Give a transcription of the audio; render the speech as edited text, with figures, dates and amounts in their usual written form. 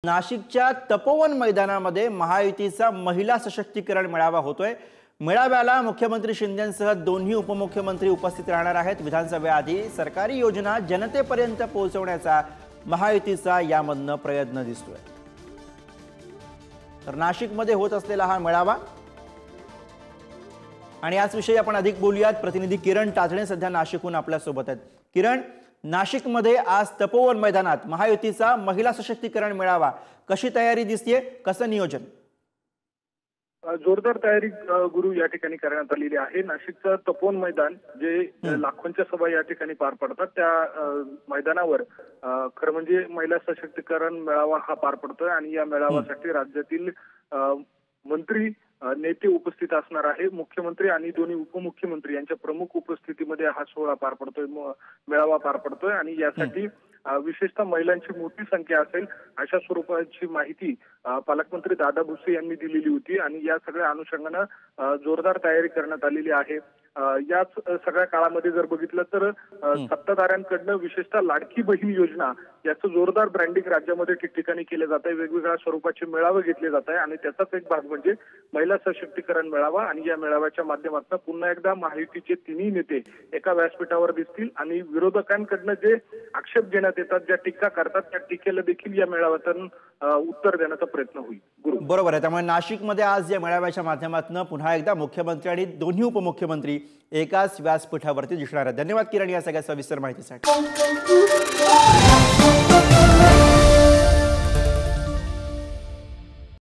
नाशिकच्या तपोवन मैदानामध्ये महायुतीचा महिला सशक्तीकरण मेळावा होतोय। मेळाव्याला मुख्यमंत्री शिंदेंसह दोन्ही उपमुख्यमंत्री उपस्थित राहणार आहेत। विधानसभेआधी सरकारी योजना जनतेपर्यंत पोहोचवण्याचा महायुतीचा यामधनं प्रयत्न दिसतोय। तर नाशिकमध्ये होत असलेला हा मेळावा आणि याविषयी आपण अधिक बोलूयात। प्रतिनिधी किरण टाचणे सध्या नाशिकहून आपल्या सोबत आहेत। किरण, नाशिकमध्ये आज तपोवन मैदानात महायुतीचा महिला सशक्तीकरण मेळावा, कशी तयारी दिसतेय, कसं नियोजन? जोरदार तयारी गुरु या ठिकाणी करण्यात आलेली आहे। नाशिकचं तपोवन मैदान जे लाखोंच्या सभा या ठिकाणी पार पडतात त्या मैदानावर खरं म्हणजे महिला सशक्तीकरण मेळावा हा पार पडतोय आणि या मेळाव्यासाठी राज्यातील मंत्री नेते उपस्थित असणार आहे। मुख्यमंत्री आणि दोन्ही उपमुख्यमंत्री यांच्या प्रमुख उपस्थितीमध्ये हा सोहळा पार पडतोय, मेळावा पार पडतोय आणि यासाठी विशेषतः महिलांची मोठी संख्या असेल अशा स्वरूपाची माहिती पालकमंत्री दादा भुसे यांनी दिलेली होती आणि या सगळ्या अनुषंगाने जोरदार तयारी करण्यात आलेली आहे। याच सगळ्या काळामध्ये जर बघितलं तर सत्ताधाऱ्यांकडनं विशेषतः लाडकी बहीण योजना याचं जोरदार ब्रँडिंग राज्यामध्ये ठिकठिकाणी केले जात आहे। वेगवेगळ्या स्वरूपाचे मेळावे घेतले जात आहे आणि त्याचाच एक भाग म्हणजे महिला सशक्तीकरण मेळावा आणि या मेळाव्याच्या माध्यमातून पुन्हा एकदा महायुतीचे तिन्ही नेते एका व्यासपीठावर दिसतील आणि विरोधकांकडनं जे आक्षेप घेण्यात येतात, ज्या टीका करतात त्या टीकेला देखील या मेळाव्यातून उत्तर देण्याचा प्रयत्न होईल। बरोबर आहे। त्यामुळे नाशिकमध्ये आज या मेळाव्याच्या माध्यमातून पुन्हा एकदा मुख्यमंत्री आणि दोन्ही उपमुख्यमंत्री एकाच व्यासपीठावरती दिसणार आहेत। धन्यवाद किरण या सगळ्या सविस्तर माहितीसाठी।